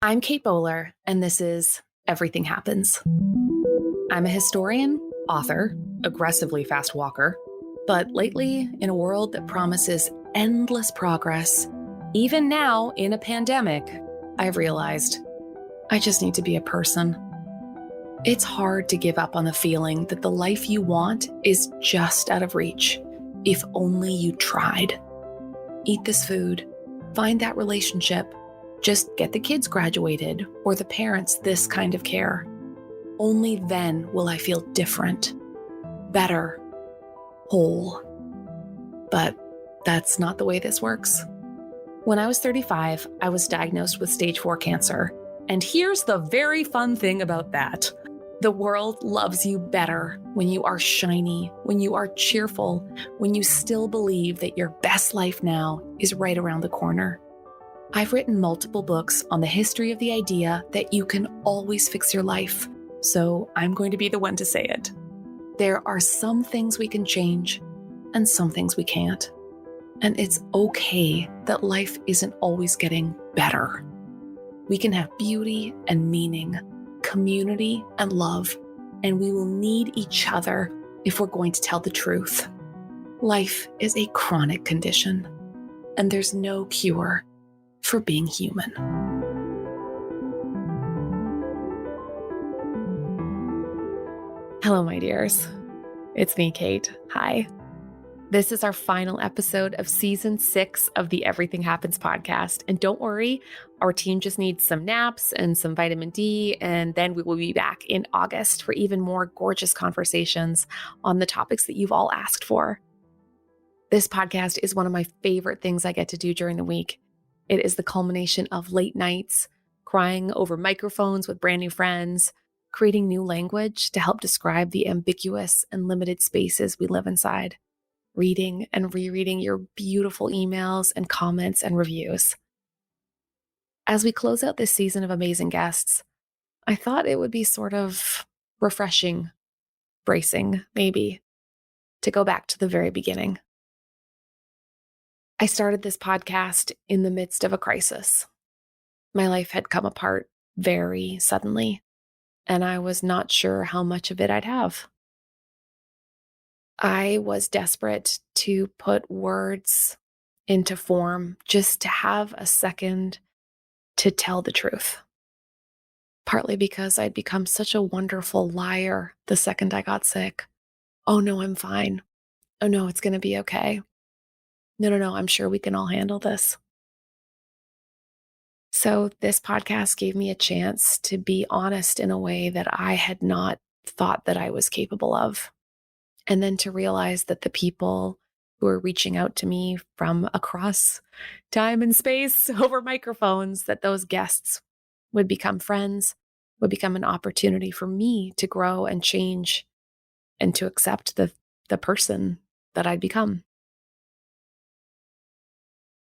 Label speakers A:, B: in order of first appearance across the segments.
A: I'm Kate Bowler, and this is Everything Happens. I'm a historian, author, aggressively fast walker, but lately, in a world that promises endless progress, even now in a pandemic, I've realized I just need to be a person. It's hard to give up on the feeling that the life you want is just out of reach, if only you tried. Eat this food, find that relationship, just get the kids graduated or the parents this kind of care. Only then will I feel different, better, whole. But that's not the way this works. When I was 35, I was diagnosed with stage 4 cancer. And here's the very fun thing about that. The world loves you better when you are shiny, when you are cheerful, when you still believe that your best life now is right around the corner. I've written multiple books on the history of the idea that you can always fix your life, so I'm going to be the one to say it. There are some things we can change, and some things we can't. And it's okay that life isn't always getting better. We can have beauty and meaning, community and love, and we will need each other if we're going to tell the truth. Life is a chronic condition, and there's no cure for being human. Hello, my dears. It's me, Kate. Hi. This is our final episode of season 6 of the Everything Happens podcast. And don't worry, our team just needs some naps and some vitamin D, and then we will be back in August for even more gorgeous conversations on the topics that you've all asked for. This podcast is one of my favorite things I get to do during the week. It is the culmination of late nights, crying over microphones with brand new friends, creating new language to help describe the ambiguous and limited spaces we live inside, reading and rereading your beautiful emails and comments and reviews. As we close out this season of amazing guests, I thought it would be sort of refreshing, bracing, maybe, to go back to the very beginning. I started this podcast in the midst of a crisis. My life had come apart very suddenly, and I was not sure how much of it I'd have. I was desperate to put words into form, just to have a second to tell the truth. Partly because I'd become such a wonderful liar the second I got sick. Oh no, I'm fine. Oh no, it's going to be okay. No, I'm sure we can all handle this. So this podcast gave me a chance to be honest in a way that I had not thought that I was capable of. And then to realize that the people who are reaching out to me from across time and space over microphones, that those guests would become friends, would become an opportunity for me to grow and change and to accept the person that I'd become.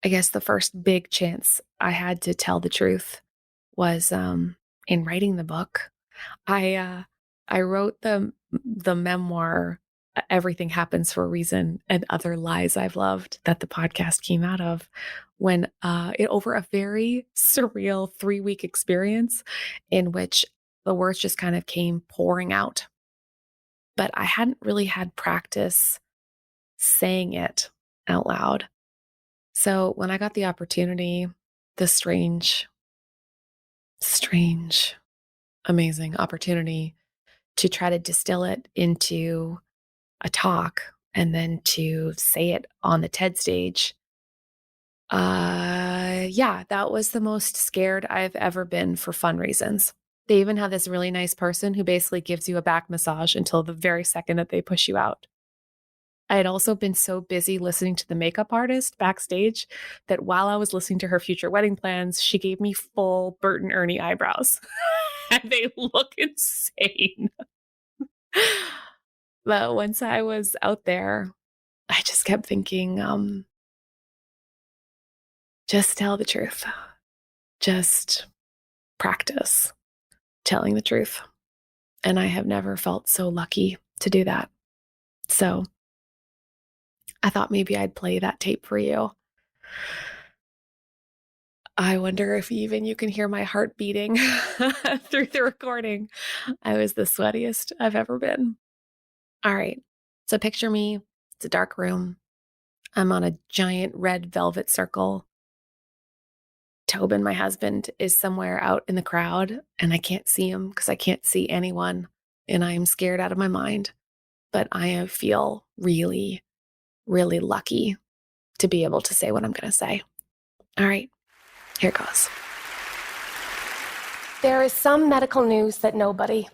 A: I guess the first big chance I had to tell the truth was in writing the book. I wrote the memoir Everything Happens for a Reason and Other Lies I've Loved that the podcast came out of when over a very surreal 3-week experience in which the words just kind of came pouring out. But I hadn't really had practice saying it out loud. So when I got the opportunity, the strange, amazing opportunity to try to distill it into a talk and then to say it on the TED stage, that was the most scared I've ever been for fun reasons. They even have this really nice person who basically gives you a back massage until the very second that they push you out. I had also been so busy listening to the makeup artist backstage that while I was listening to her future wedding plans, she gave me full Bert and Ernie eyebrows. And they look insane. But once I was out there, I just kept thinking, just tell the truth. Just practice telling the truth. And I have never felt so lucky to do that. So I thought maybe I'd play that tape for you. I wonder if even you can hear my heart beating through the recording. I was the sweatiest I've ever been. All right. So picture me. It's a dark room. I'm on a giant red velvet circle. Tobin, my husband, is somewhere out in the crowd, and I can't see him because I can't see anyone, and I am scared out of my mind. But I feel really, really lucky to be able to say what I'm going to say. All right, here goes.
B: There is some medical news that nobody,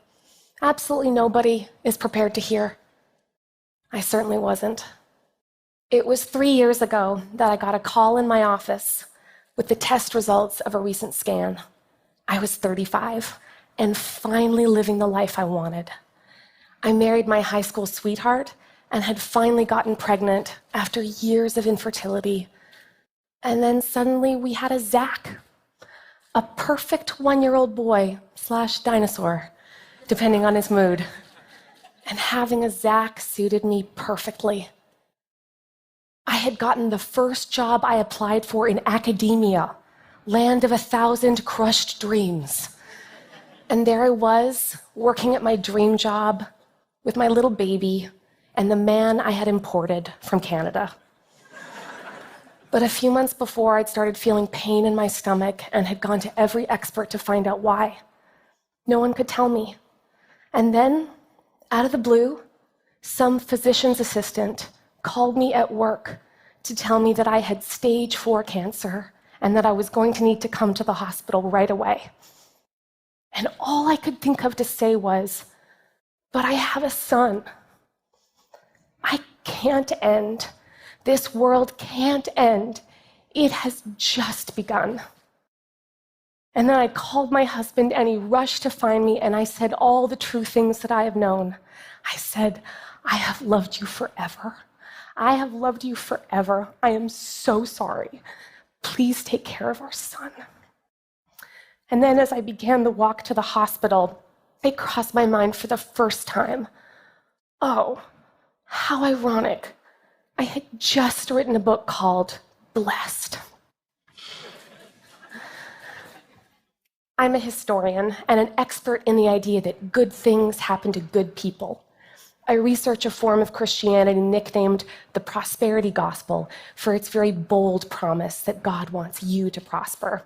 B: absolutely nobody, is prepared to hear. I certainly wasn't. It was 3 years ago that I got a call in my office with the test results of a recent scan. I was 35 and finally living the life I wanted. I married my high school sweetheart and had finally gotten pregnant after years of infertility. And then suddenly we had a Zach, a perfect 1-year-old boy / dinosaur, depending on his mood. And having a Zach suited me perfectly. I had gotten the first job I applied for in academia, land of 1,000 crushed dreams. And there I was, working at my dream job with my little baby and the man I had imported from Canada. But a few months before, I'd started feeling pain in my stomach and had gone to every expert to find out why. No one could tell me. And then, out of the blue, some physician's assistant called me at work to tell me that I had stage 4 cancer and that I was going to need to come to the hospital right away. And all I could think of to say was, but I have a son. I can't end. This world can't end. It has just begun. And then I called my husband and he rushed to find me and I said all the true things that I have known. I said, I have loved you forever. I have loved you forever. I am so sorry. Please take care of our son. And then as I began the walk to the hospital, it crossed my mind for the first time. Oh, how ironic. I had just written a book called Blessed. I'm a historian and an expert in the idea that good things happen to good people. I research a form of Christianity nicknamed the prosperity gospel for its very bold promise that God wants you to prosper.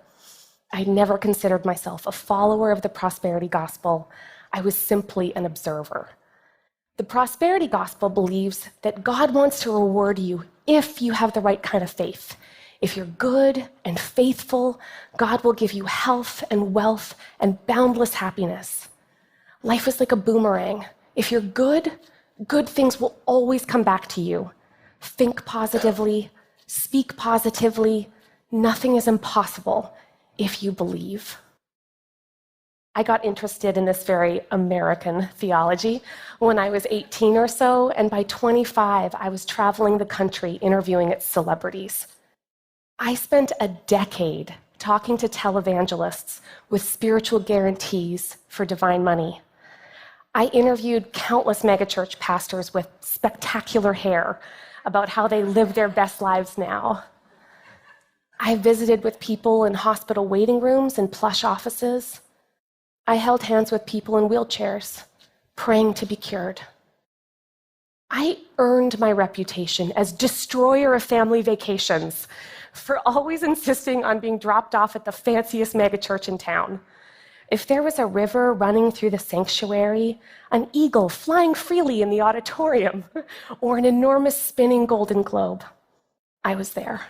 B: I never considered myself a follower of the prosperity gospel. I was simply an observer. The prosperity gospel believes that God wants to reward you if you have the right kind of faith. If you're good and faithful, God will give you health and wealth and boundless happiness. Life is like a boomerang. If you're good, good things will always come back to you. Think positively, speak positively. Nothing is impossible if you believe. I got interested in this very American theology when I was 18 or so, and by 25, I was traveling the country interviewing its celebrities. I spent a decade talking to televangelists with spiritual guarantees for divine money. I interviewed countless megachurch pastors with spectacular hair about how they live their best lives now. I visited with people in hospital waiting rooms and plush offices. I held hands with people in wheelchairs, praying to be cured. I earned my reputation as destroyer of family vacations for always insisting on being dropped off at the fanciest megachurch in town. If there was a river running through the sanctuary, an eagle flying freely in the auditorium, or an enormous spinning golden globe, I was there.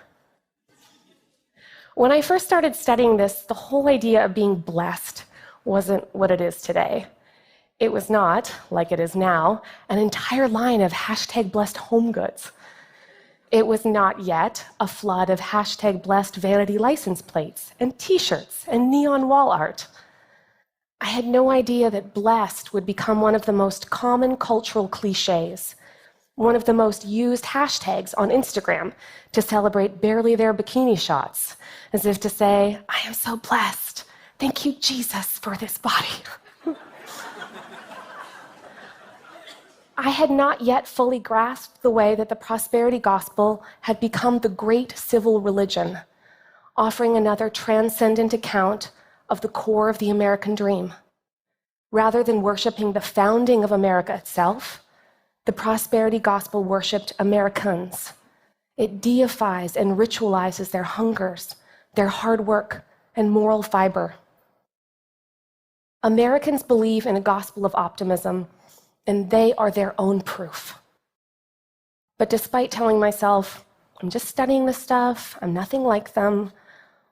B: When I first started studying this, the whole idea of being blessed wasn't what it is today. It was not, like it is now, an entire line of #blessed home goods. It was not yet a flood of #blessed vanity license plates and t-shirts and neon wall art. I had no idea that blessed would become one of the most common cultural cliches, one of the most used hashtags on Instagram to celebrate barely there bikini shots, as if to say, I am so blessed. Thank you, Jesus, for this body. I had not yet fully grasped the way that the prosperity gospel had become the great civil religion. offering another transcendent account of the core of the American dream. Rather than worshiping the founding of America itself, the prosperity gospel worshiped Americans. It deifies and ritualizes their hungers, their hard work, and moral fiber. Americans believe in a gospel of optimism, and they are their own proof. But despite telling myself, I'm just studying this stuff, I'm nothing like them,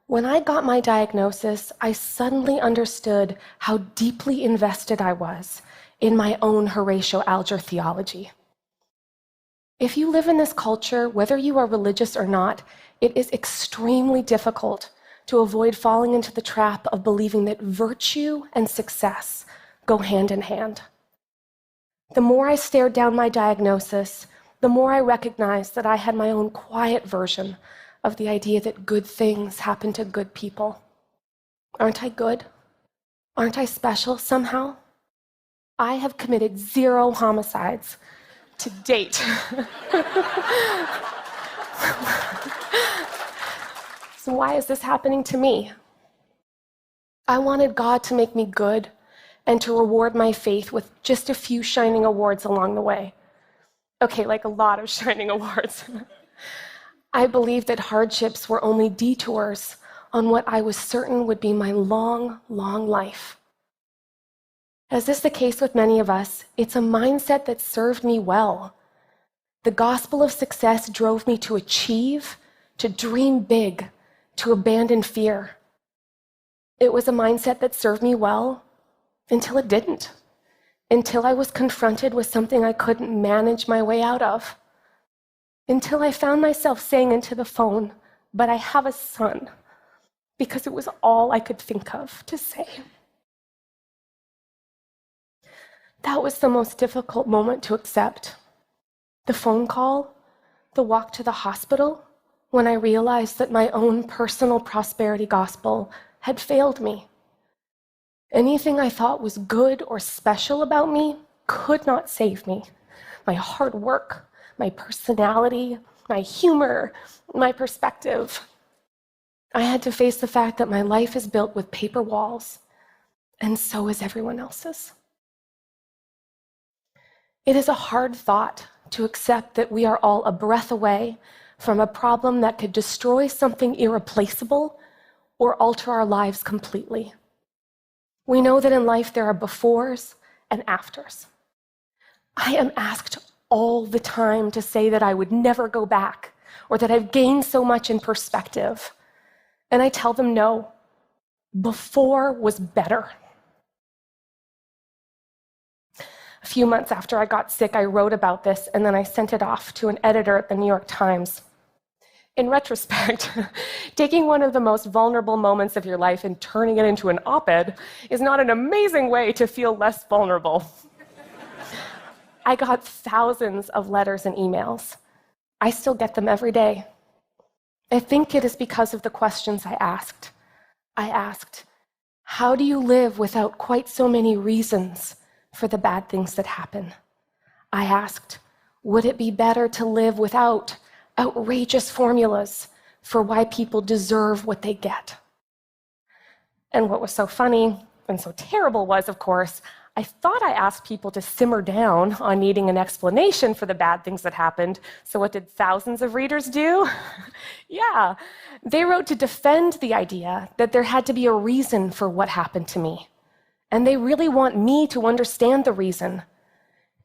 B: when I got my diagnosis, I suddenly understood how deeply invested I was in my own Horatio Alger theology. If you live in this culture, whether you are religious or not, it is extremely difficult to avoid falling into the trap of believing that virtue and success go hand in hand. The more I stared down my diagnosis, the more I recognized that I had my own quiet version of the idea that good things happen to good people. Aren't I good? Aren't I special somehow? I have committed 0 homicides to date. So why is this happening to me? I wanted God to make me good and to reward my faith with just a few shining awards along the way. Okay, like a lot of shining awards. I believed that hardships were only detours on what I was certain would be my long, long life. As is the case with many of us, it's a mindset that served me well. The gospel of success drove me to achieve, to dream big, to abandon fear. It was a mindset that served me well until it didn't, until I was confronted with something I couldn't manage my way out of. Until I found myself saying into the phone, "But I have a son," because it was all I could think of to say. That was the most difficult moment to accept. The phone call, the walk to the hospital, when I realized that my own personal prosperity gospel had failed me. Anything I thought was good or special about me could not save me. My hard work, my personality, my humor, my perspective. I had to face the fact that my life is built with paper walls, and so is everyone else's. It is a hard thought to accept that we are all a breath away from a problem that could destroy something irreplaceable or alter our lives completely. We know that in life there are befores and afters. I am asked all the time to say that I would never go back or that I've gained so much in perspective. And I tell them no, before was better. A few months after I got sick, I wrote about this and then I sent it off to an editor at the New York Times. In retrospect, taking one of the most vulnerable moments of your life and turning it into an op-ed is not an amazing way to feel less vulnerable. I got thousands of letters and emails. I still get them every day. I think it is because of the questions I asked. I asked, how do you live without quite so many reasons for the bad things that happen? I asked, would it be better to live without outrageous formulas for why people deserve what they get? And what was so funny and so terrible was, of course, I thought I asked people to simmer down on needing an explanation for the bad things that happened. So what did thousands of readers do? Yeah, they wrote to defend the idea that there had to be a reason for what happened to me. And they really want me to understand the reason.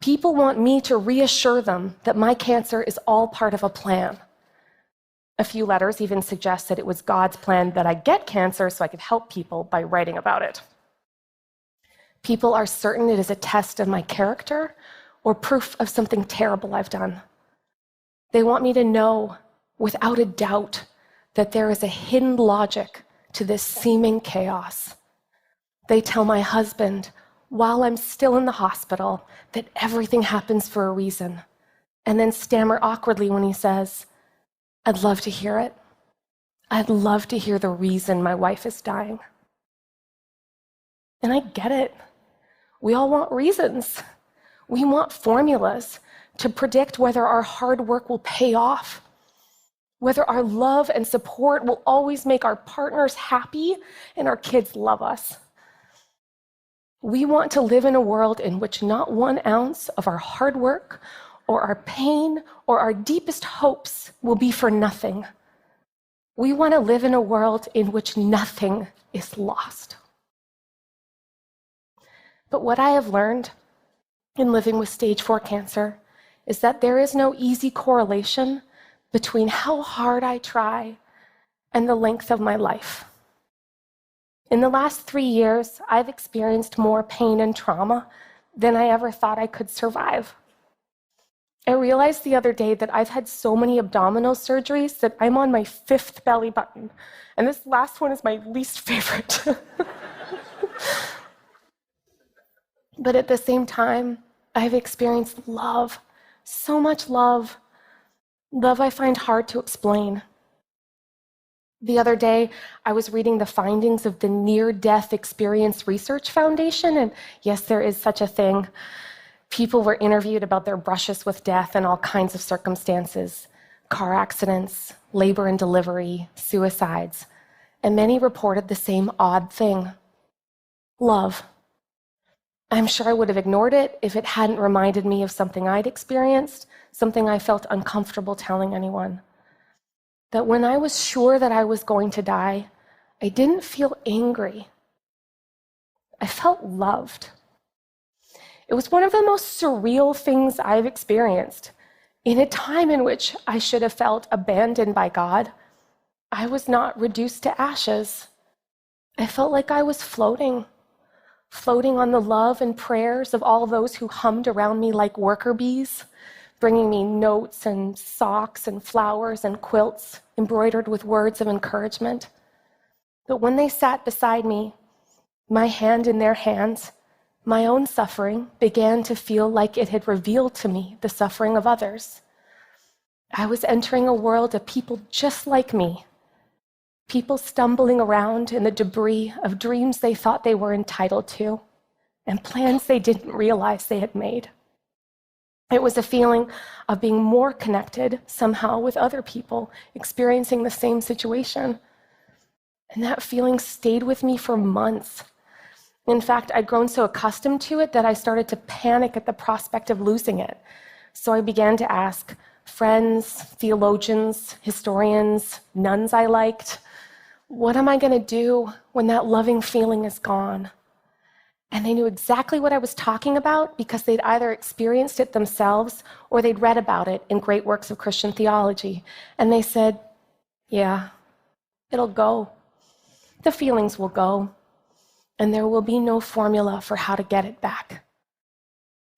B: People want me to reassure them that my cancer is all part of a plan. A few letters even suggest that it was God's plan that I get cancer so I could help people by writing about it. People are certain it is a test of my character or proof of something terrible I've done. They want me to know, without a doubt, that there is a hidden logic to this seeming chaos. They tell my husband, while I'm still in the hospital, that everything happens for a reason, and then stammer awkwardly when he says, "I'd love to hear it. I'd love to hear the reason my wife is dying." And I get it. We all want reasons. We want formulas to predict whether our hard work will pay off whether our love and support will always make our partners happy and our kids love us. We want to live in a world in which not 1 ounce of our hard work or our pain or our deepest hopes will be for nothing. We want to live in a world in which nothing is lost. But what I have learned in living with stage 4 cancer is that there is no easy correlation between how hard I try and the length of my life. In the last 3 years, I've experienced more pain and trauma than I ever thought I could survive. I realized the other day that I've had so many abdominal surgeries that I'm on my 5th belly button, and this last one is my least favorite. But at the same time, I've experienced love, so much love I find hard to explain. The other day, I was reading the findings of the Near-Death Experience Research Foundation, and yes, there is such a thing. People were interviewed about their brushes with death in all kinds of circumstances: car accidents, labor and delivery, suicides, and many reported the same odd thing: love. I'm sure I would have ignored it if it hadn't reminded me of something I'd experienced, something I felt uncomfortable telling anyone. That when I was sure that I was going to die, I didn't feel angry. I felt loved. It was one of the most surreal things I've experienced. In a time in which I should have felt abandoned by God, I was not reduced to ashes. I felt like I was floating on the love and prayers of all those who hummed around me like worker bees, bringing me notes and socks and flowers and quilts embroidered with words of encouragement. But when they sat beside me, my hand in their hands, my own suffering began to feel like it had revealed to me the suffering of others. I was entering a world of people just like me, people stumbling around in the debris of dreams they thought they were entitled to and plans they didn't realize they had made. It was a feeling of being more connected somehow with other people experiencing the same situation. And that feeling stayed with me for months. In fact, I'd grown so accustomed to it that I started to panic at the prospect of losing it. So I began to ask friends, theologians, historians, nuns I liked, what am I going to do when that loving feeling is gone? And they knew exactly what I was talking about because they'd either experienced it themselves or they'd read about it in great works of Christian theology. And they said, yeah, it'll go. The feelings will go. And there will be no formula for how to get it back.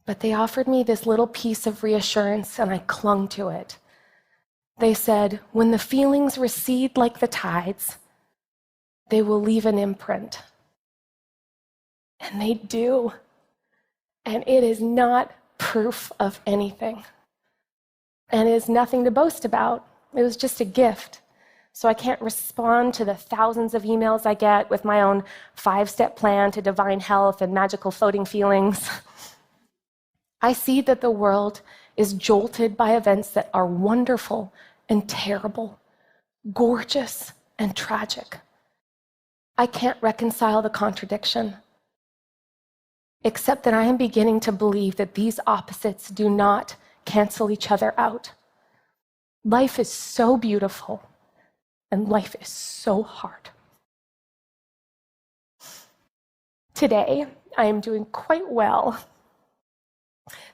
B: But they offered me this little piece of reassurance, and I clung to it. They said, when the feelings recede like the tides, they will leave an imprint. And they do. And it is not proof of anything. And it is nothing to boast about. It was just a gift. So I can't respond to the thousands of emails I get with my own 5-step plan to divine health and magical floating feelings. I see that the world is jolted by events that are wonderful and terrible, gorgeous and tragic. I can't reconcile the contradiction, except that I am beginning to believe that these opposites do not cancel each other out. Life is so beautiful. And life is so hard. Today, I am doing quite well.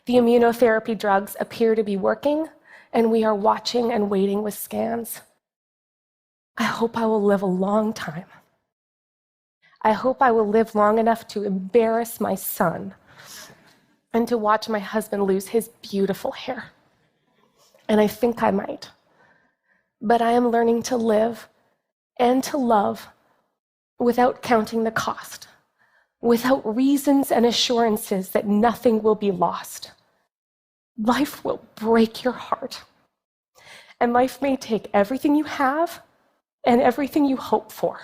B: The immunotherapy drugs appear to be working, and we are watching and waiting with scans. I hope I will live a long time. I hope I will live long enough to embarrass my son and to watch my husband lose his beautiful hair. And I think I might. But I am learning to live and to love without counting the cost, without reasons and assurances that nothing will be lost. Life will break your heart, and life may take everything you have and everything you hope for.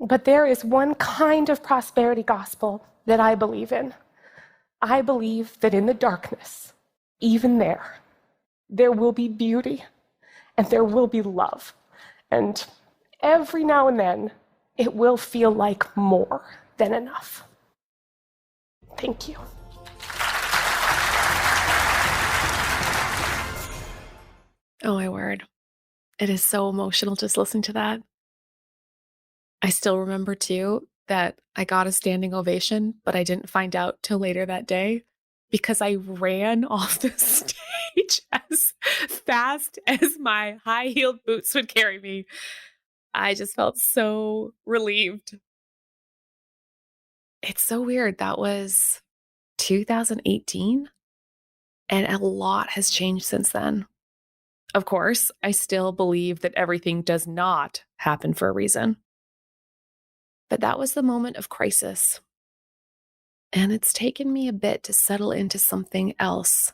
B: But there is one kind of prosperity gospel that I believe in. I believe that in the darkness, even there will be beauty and there will be love. And every now and then, it will feel like more than enough. Thank you.
A: Oh, my word. It is so emotional just listening to that. I still remember too that I got a standing ovation, but I didn't find out till later that day because I ran off the stage as fast as my high-heeled boots would carry me. I just felt so relieved. It's so weird. That was 2018, and a lot has changed since then. Of course, I still believe that everything does not happen for a reason. But that was the moment of crisis. And it's taken me a bit to settle into something else,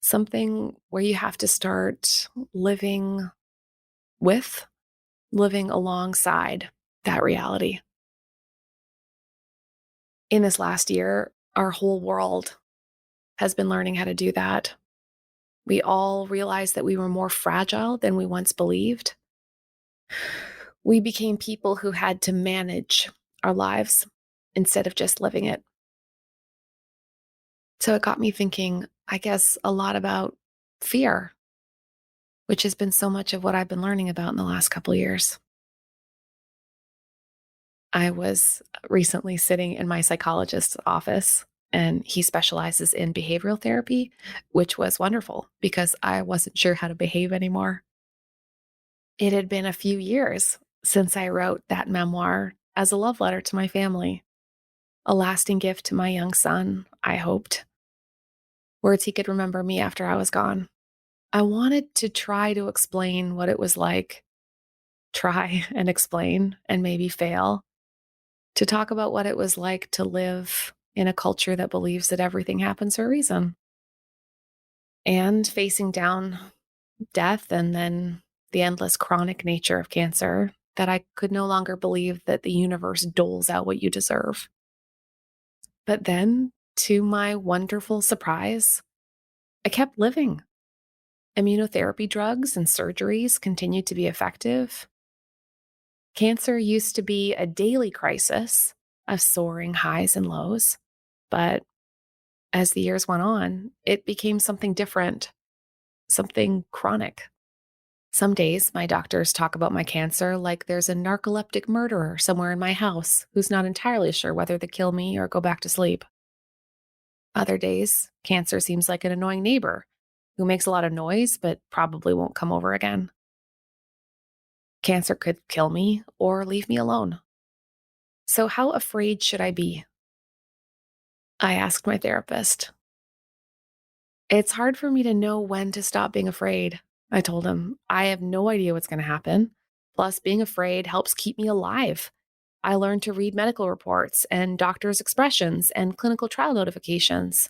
A: something where you have to start living with, living alongside that reality. In this last year, our whole world has been learning how to do that. We all realized that we were more fragile than we once believed. We became people who had to manage our lives instead of just living it. So it got me thinking, I guess, a lot about fear, which has been so much of what I've been learning about in the last couple of years. I was recently sitting in my psychologist's office, and he specializes in behavioral therapy, which was wonderful because I wasn't sure how to behave anymore. It had been a few years since I wrote that memoir as a love letter to my family, a lasting gift to my young son, I hoped. Words he could remember me after I was gone. I wanted to try to explain what it was like, try and explain and maybe fail, to talk about what it was like to live in a culture that believes that everything happens for a reason. And facing down death and then the endless chronic nature of cancer, that I could no longer believe that the universe doles out what you deserve. But then, to my wonderful surprise, I kept living. Immunotherapy drugs and surgeries continued to be effective. Cancer used to be a daily crisis of soaring highs and lows, but as the years went on, it became something different, something chronic. Some days, my doctors talk about my cancer like there's a narcoleptic murderer somewhere in my house who's not entirely sure whether to kill me or go back to sleep. Other days, cancer seems like an annoying neighbor who makes a lot of noise but probably won't come over again. Cancer could kill me or leave me alone. So, how afraid should I be? I asked my therapist. It's hard for me to know when to stop being afraid, I told him. I have no idea what's going to happen. Plus, being afraid helps keep me alive. I learned to read medical reports and doctors' expressions and clinical trial notifications.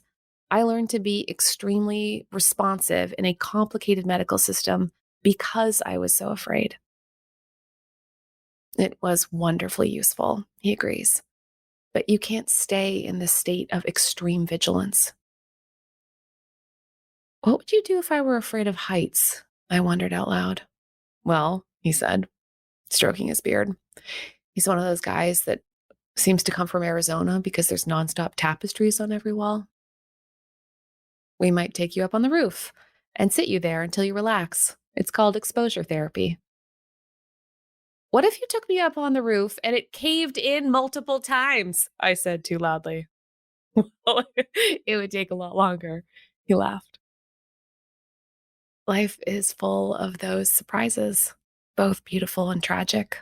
A: I learned to be extremely responsive in a complicated medical system because I was so afraid. It was wonderfully useful, he agrees. But you can't stay in this state of extreme vigilance. What would you do if I were afraid of heights? I wondered out loud. Well, he said, stroking his beard. He's one of those guys that seems to come from Arizona because there's nonstop tapestries on every wall. We might take you up on the roof and sit you there until you relax. It's called exposure therapy. What if you took me up on the roof and it caved in multiple times? I said too loudly. Well, it would take a lot longer. He laughed. Life is full of those surprises, both beautiful and tragic.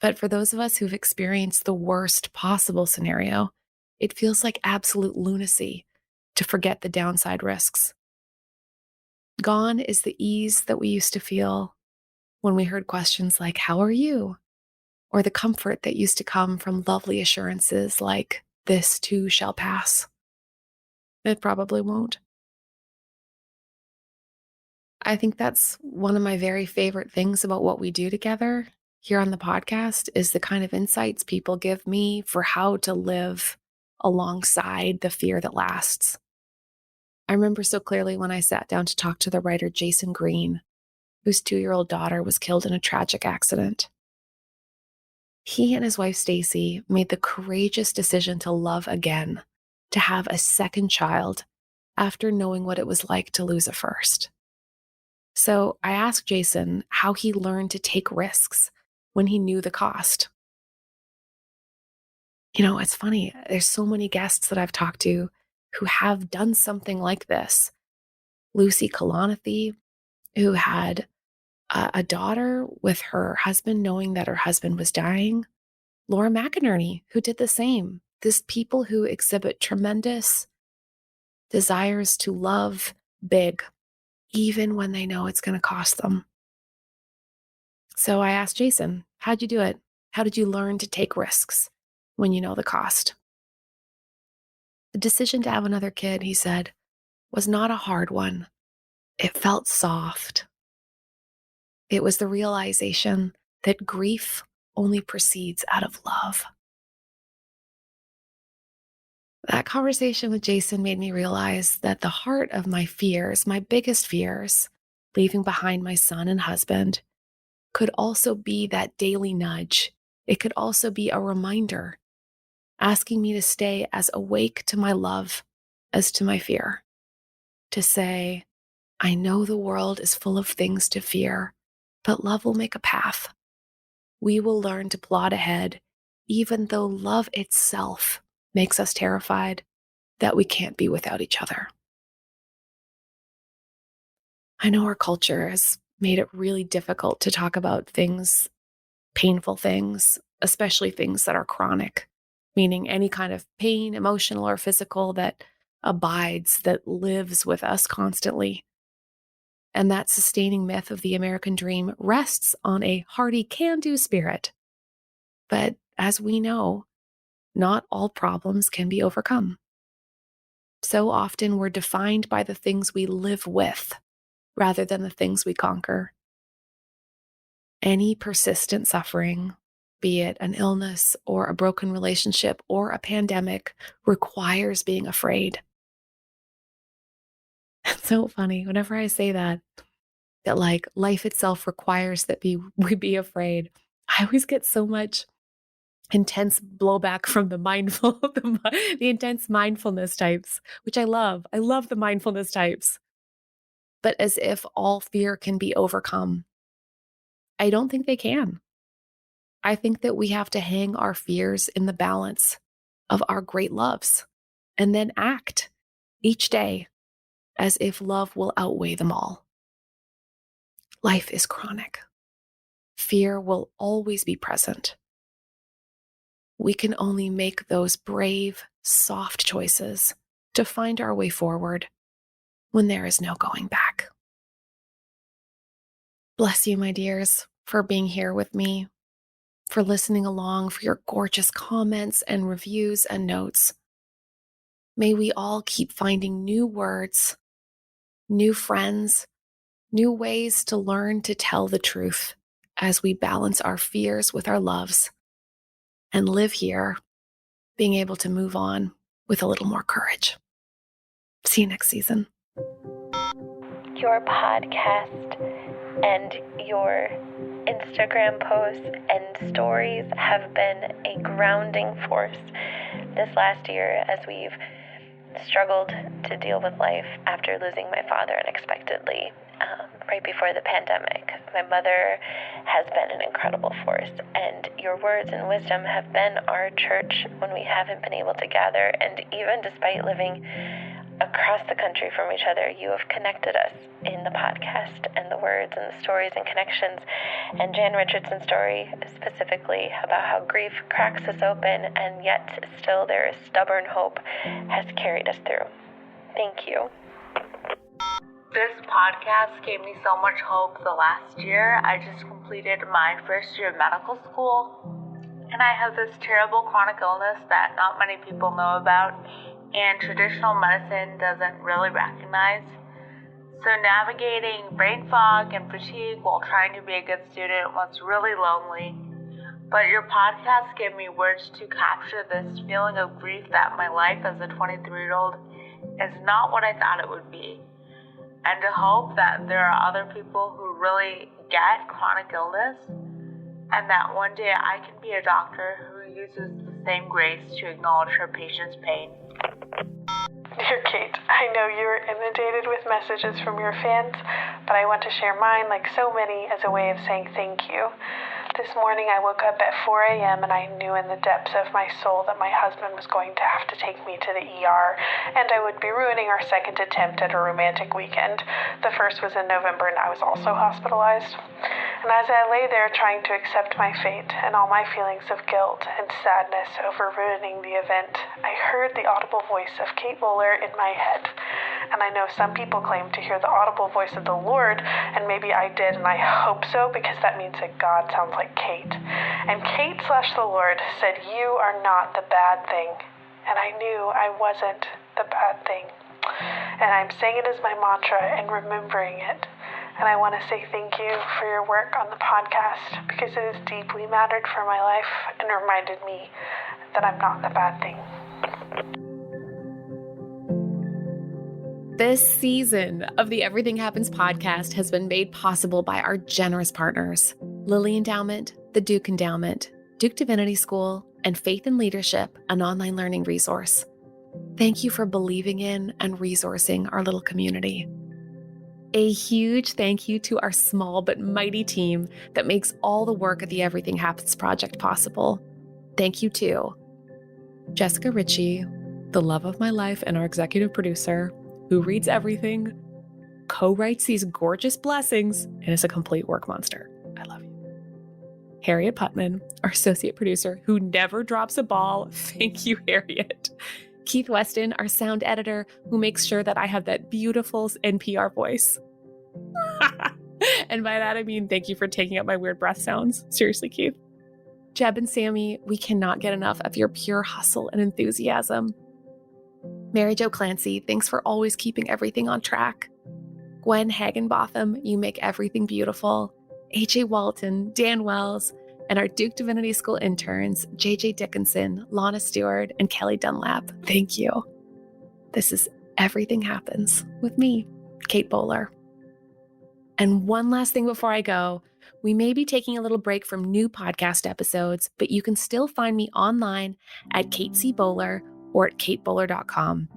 A: But for those of us who've experienced the worst possible scenario, it feels like absolute lunacy to forget the downside risks. Gone is the ease that we used to feel when we heard questions like, "How are you?" Or the comfort that used to come from lovely assurances like, "This too shall pass." It probably won't. I think that's one of my very favorite things about what we do together here on the podcast is the kind of insights people give me for how to live alongside the fear that lasts. I remember so clearly when I sat down to talk to the writer Jason Green, whose 2-year-old daughter was killed in a tragic accident. He and his wife, Stacy, made the courageous decision to love again, to have a second child after knowing what it was like to lose a first. So I asked Jason how he learned to take risks when he knew the cost. It's funny. There's so many guests that I've talked to who have done something like this. Lucy Kalanithi, who had a daughter with her husband knowing that her husband was dying. Laura McInerney, who did the same. These people who exhibit tremendous desires to love big, even when they know it's going to cost them. So I asked Jason, how'd you do it? How did you learn to take risks when you know the cost? The decision to have another kid, he said, was not a hard one. It felt soft. It was the realization that grief only proceeds out of love. That conversation with Jason made me realize that the heart of my fears, my biggest fears, leaving behind my son and husband, could also be that daily nudge. It could also be a reminder, asking me to stay as awake to my love as to my fear. To say, I know the world is full of things to fear, but love will make a path. We will learn to plod ahead, even though love itself makes us terrified that we can't be without each other. I know our culture has made it really difficult to talk about things, painful things, especially things that are chronic, meaning any kind of pain, emotional or physical, that abides, that lives with us constantly. And that sustaining myth of the American dream rests on a hearty can-do spirit. But as we know, not all problems can be overcome. So often we're defined by the things we live with rather than the things we conquer. Any persistent suffering, be it an illness or a broken relationship or a pandemic, requires being afraid. It's so funny. Whenever I say that like life itself requires that we be afraid, I always get so much intense blowback from the the intense mindfulness types, which I love. I love the mindfulness types. But as if all fear can be overcome. I don't think they can. I think that we have to hang our fears in the balance of our great loves and then act each day as if love will outweigh them all. Life is chronic. Fear will always be present. We can only make those brave, soft choices to find our way forward when there is no going back. Bless you, my dears, for being here with me, for listening along, for your gorgeous comments and reviews and notes. May we all keep finding new words, new friends, new ways to learn to tell the truth as we balance our fears with our loves and live here, being able to move on with a little more courage. See you next season.
C: Your podcast and your Instagram posts and stories have been a grounding force this last year as we've struggled to deal with life after losing my father unexpectedly right before the pandemic. My mother has been an incredible force, and your words and wisdom have been our church when we haven't been able to gather. And even despite living across the country from each other, you have connected us in the podcast and the words and the stories and connections. And Jan Richardson's story specifically about how grief cracks us open and yet still there is stubborn hope has carried us through. Thank you.
D: This podcast gave me so much hope the last year. I just completed my first year of medical school, and I have this terrible chronic illness that not many people know about and traditional medicine doesn't really recognize. So navigating brain fog and fatigue while trying to be a good student was really lonely. But your podcast gave me words to capture this feeling of grief that my life as a 23-year-old is not what I thought it would be. and to hope that there are other people who really get chronic illness, and that one day I can be a doctor who uses the same grace to acknowledge her patient's pain.
E: Dear Kate, I know you're inundated with messages from your fans, but I want to share mine, like so many, as a way of saying thank you. This morning I woke up at 4 a.m. and I knew in the depths of my soul that my husband was going to have to take me to the ER, and I would be ruining our second attempt at a romantic weekend. The first was in November and I was also hospitalized. And as I lay there trying to accept my fate and all my feelings of guilt and sadness over ruining the event, I heard the audible voice of Kate Bowler in my head. And I know some people claim to hear the audible voice of the Lord, and maybe I did, and I hope so, because that means that God sounds like Kate. And Kate/the Lord said, "You are not the bad thing." And I knew I wasn't the bad thing. And I'm saying it as my mantra and remembering it. And I want to say thank you for your work on the podcast, because it has deeply mattered for my life and reminded me that I'm not the bad thing.
A: This season of the Everything Happens podcast has been made possible by our generous partners, Lilly Endowment, the Duke Endowment, Duke Divinity School, and Faith in Leadership, an online learning resource. Thank you for believing in and resourcing our little community. A huge thank you to our small but mighty team that makes all the work at the Everything Happens project possible. Thank you to Jessica Ritchie, the love of my life and our executive producer, who reads everything, co-writes these gorgeous blessings, and is a complete work monster. I love you. Harriet Putman, our associate producer, who never drops a ball. Thank you, Harriet. Keith Weston, our sound editor, who makes sure that I have that beautiful NPR voice. And by that, I mean, thank you for taking up my weird breath sounds. Seriously, Keith. Jeb and Sammy, we cannot get enough of your pure hustle and enthusiasm. Mary Jo Clancy, thanks for always keeping everything on track. Gwen Hagenbotham, you make everything beautiful. AJ Walton, Dan Wells, and our Duke Divinity School interns, JJ Dickinson, Lana Stewart, and Kelly Dunlap. Thank you. This is Everything Happens with me, Kate Bowler. And one last thing before I go, we may be taking a little break from new podcast episodes, but you can still find me online at Kate C. Bowler or at katebowler.com.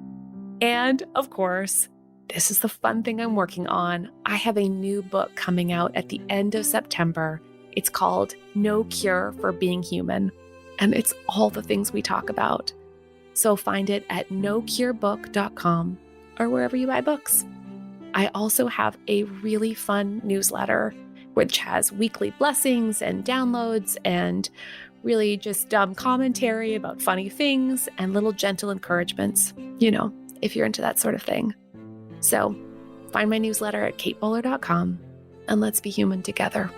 A: And of course, this is the fun thing I'm working on. I have a new book coming out at the end of September. It's called No Cure for Being Human, and it's all the things we talk about. So find it at nocurebook.com or wherever you buy books. I also have a really fun newsletter which has weekly blessings and downloads and really just dumb commentary about funny things and little gentle encouragements, if you're into that sort of thing. So find my newsletter at katebowler.com and let's be human together.